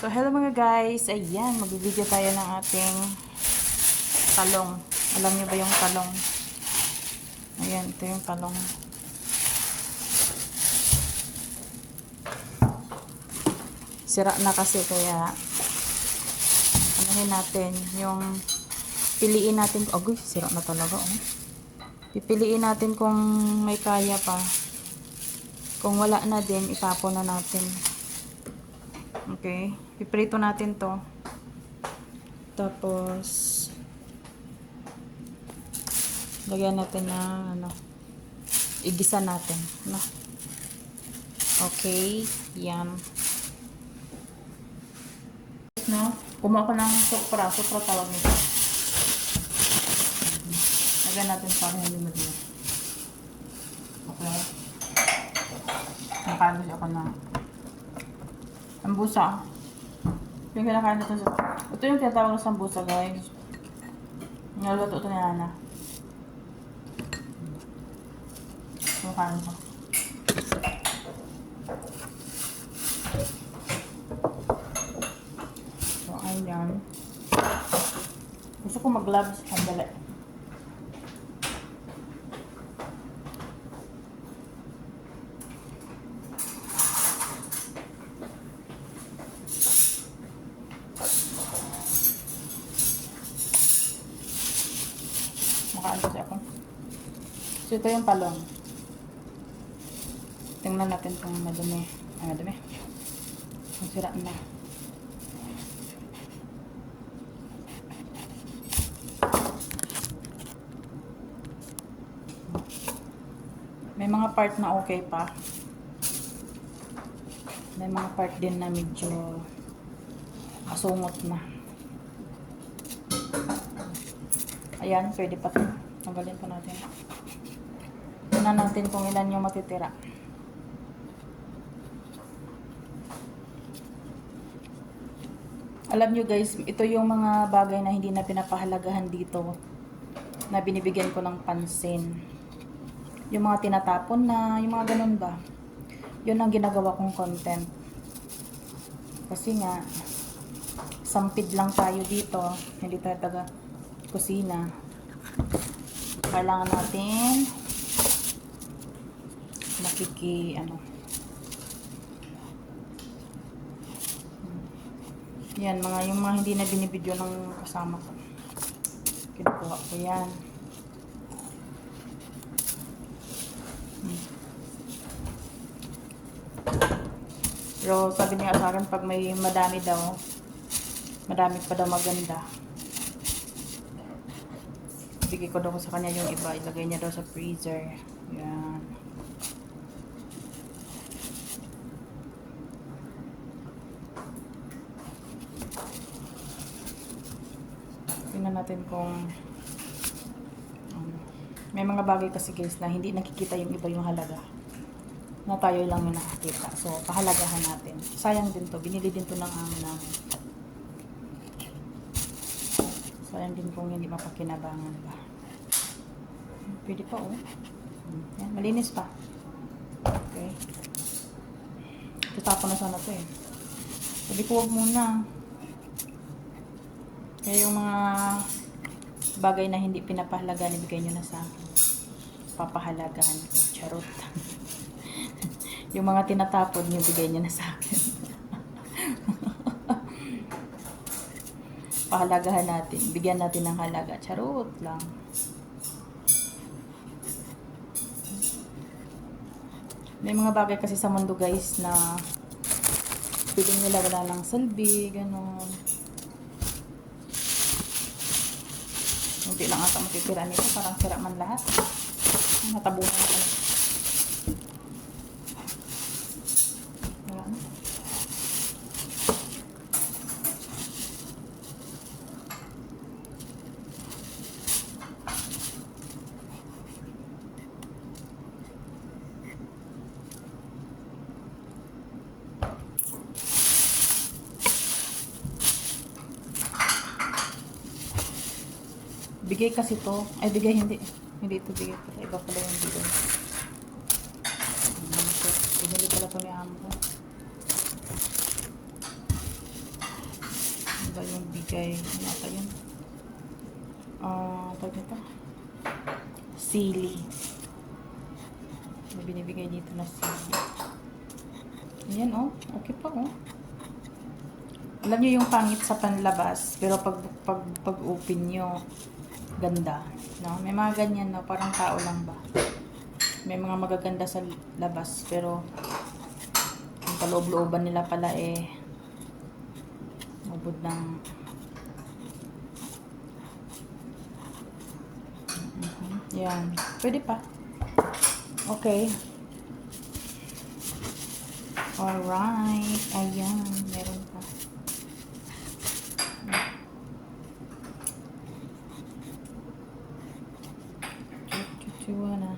So, hello mga guys. Ayan, mag-video tayo ng ating talong. Alam niyo ba yung talong? Ayan, ito yung talong. Sira na kasi kaya anuhin natin yung piliin natin. Agoy, sira na talaga. Oh. Pipiliin natin kung may kaya pa. Kung wala na din, itapon na natin. Okay. Piprito natin to. Tapos lagyan natin na igisa natin, no? Okay, yan. No? Kumuha ko ng supra tawag nito. Lagyan natin para hindi madila. Okay. Nakabili ako ng sambusa. Yung kinakain natin sa... Ito yung tinatawag na sambusa, guys. Nalaluto ito ni Ana. Kumakain ko. So, ayan. Gusto ko mag-gloves. Sandali. Makaano kasi ako. So, ito yung talong. Tingnan natin kung madumi. Madumi. Kung sira na. May mga part na okay pa. May mga part din na medyo kasungot na. Ayan, pwede pa ito. Tanggalin pa natin. Tingnan natin kung ilan yung matitira. Alam nyo guys, ito yung mga bagay na hindi na pinapahalagahan dito. Na binibigyan ko ng pansin. Yung mga tinatapon na, yung mga ganun ba. Yun ang ginagawa kong content. Kasi nga, sampid lang tayo dito. Hindi tayo taga kusina. Kailangan natin yan, yung mga hindi na binibidyo ng kasama ko. Kinukuha ko yan. Pero sabi niya sa akin, pag may madami pa daw maganda. Bigay ko daw sa kanya yung iba. Ilagay niya daw sa freezer. Yan. Tingnan natin kung may mga bagay kasi guys na hindi nakikita yung iba yung halaga. Na tayo lang yung nakikita. So, pahalagahan natin. Sayang din to. Binili din to ng amo namin. Sayang din kung hindi mapakinabangan ba. Pwede pa oh. Yan, malinis pa. Okay. Tutapon na sana to eh. Sabi ko wag muna. Kaya yung mga bagay na hindi pinapahalagaan, ibigay nyo na sa akin. Papahalagahan ko. Charot. Yung mga tinatapon nyo, bigay nyo na sa akin. Pahalagahan natin. Bigyan natin ng halaga. Charot lang. May mga bagay kasi sa mundo guys na piling nila wala lang salbi, gano'n. Hindi lang ata matitira nito. Parang sira man lahat. Natabunan ko. Wala na. Bigay kasi to. Ay, bigay hindi. Hindi ito bigay ko. Iba pala yung bigay. Binili pala ito ni amo ko. kay, ano ata yun? Tawag nito? Sili. May binibigay dito na sili. Ayan, oh. Okay pa, oh. Alam niyo yung pangit sa panlabas, pero pag open nyo, ganda. No? May mga ganyan, no? Parang tao lang ba? May mga magaganda sa labas, pero ang kaloob-looban nila pala ubod ng yan. Pwede pa. Okay. Alright. Ayan. Meron pa. Chuchuwa na.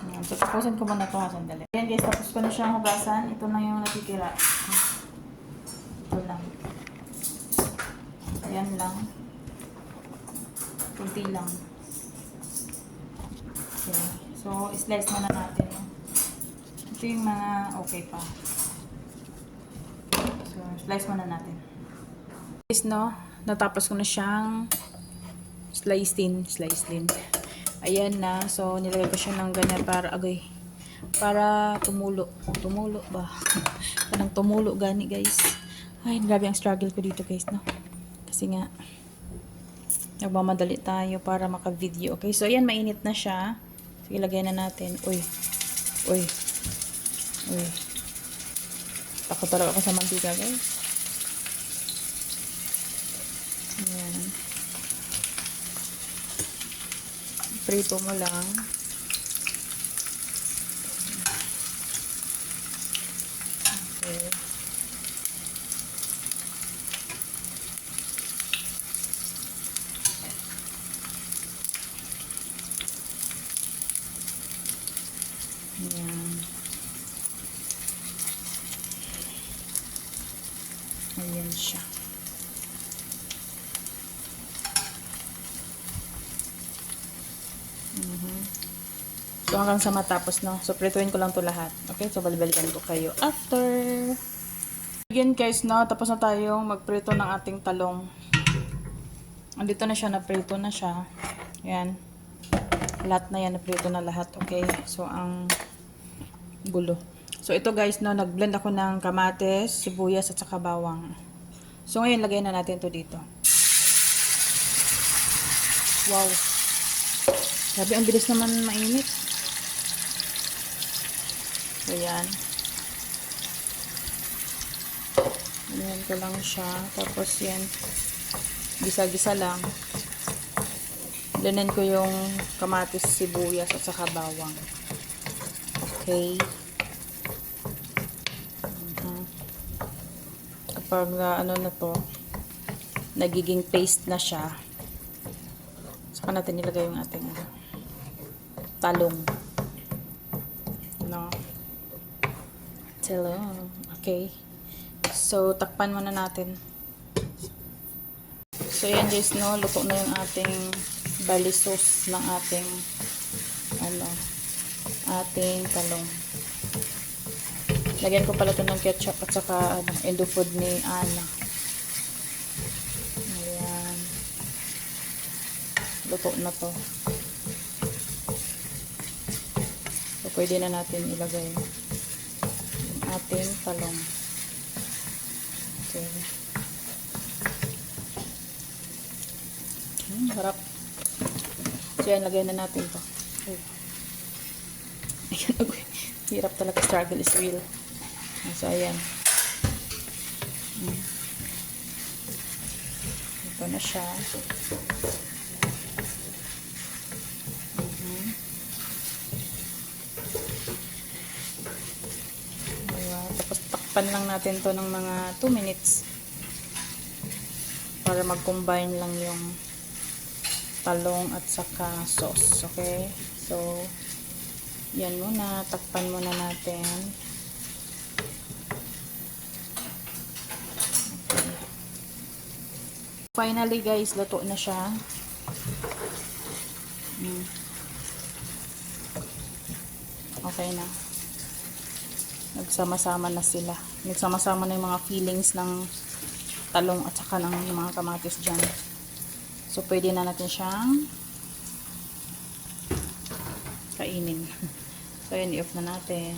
Ayan. So, tapusin ko muna ito ha. Sandali. Ayan guys. Tapos ko na siyang hugasan. Ito na yung natitira. Ito lang. Ayan lang. Kunti lang. Okay. So, slice muna natin. Ito yung mga okay pa. So, slice muna natin. Guys, no? Natapos ko na siyang slice din. Ayan na. So, nilagay ko siya ng ganyan para tumulo. Tumulo ba? Parang tumulo gani, guys. Ay, grabe ang struggle ko dito, guys, no? Kasi nga, nagmamadali tayo para maka-video. Okay, so ayan, mainit na siya. Sige, lagay na natin. Uy. Takot talaga ako sa mantika, guys. Ayan. Prito mo lang. Okay. Ayan. Ayan siya. So, hanggang sa matapos, no? So, prituin ko lang to lahat. Okay? So, balibalikan ko kayo after. Again, guys, no? Tapos na tayong magprito ng ating talong. Andito na siya, naprito na siya. Ayan. Lahat na yan, naprito na lahat. Okay? So, ang gulo. So, ito, guys, no? Nag-blend ako ng kamates, sibuyas, at saka bawang. So, ngayon, lagay na natin to dito. Wow. Sabi, ang bilis naman mainit. So, yan. Ganyan ko lang siya. Tapos, yan. Gisa-gisa lang. Blendin ko yung kamatis, sibuyas, at saka bawang. Okay. Kapag ano na to, nagiging paste na siya, saka natin nilagay yung ating talong. No? Talong. Okay. So, takpan muna natin. So, yan guys, no? Luto na yung ating bali sauce ng ating ating talong. Lagyan ko pala ito ng ketchup at saka Indo food ni Ana. Ayan. Luto na to. So, pwede na natin ilagay yung ating talong. Okay. Harap. So, yan. Lagay na natin to. Ayan. Hirap talaga. Struggle is real. So, ayan. Ito na siya. Tapos, takpan lang natin to ng mga 2 minutes. Para mag-combine lang yung talong at saka sauce. Okay? So, yan muna. Takpan muna natin. Finally guys, luto na siya. Okay na. Nagsama-sama na sila. Nagsama-sama na yung mga feelings ng talong at saka ng mga kamatis dyan. So, pwede na natin siyang kainin. So, yun, i-off na natin.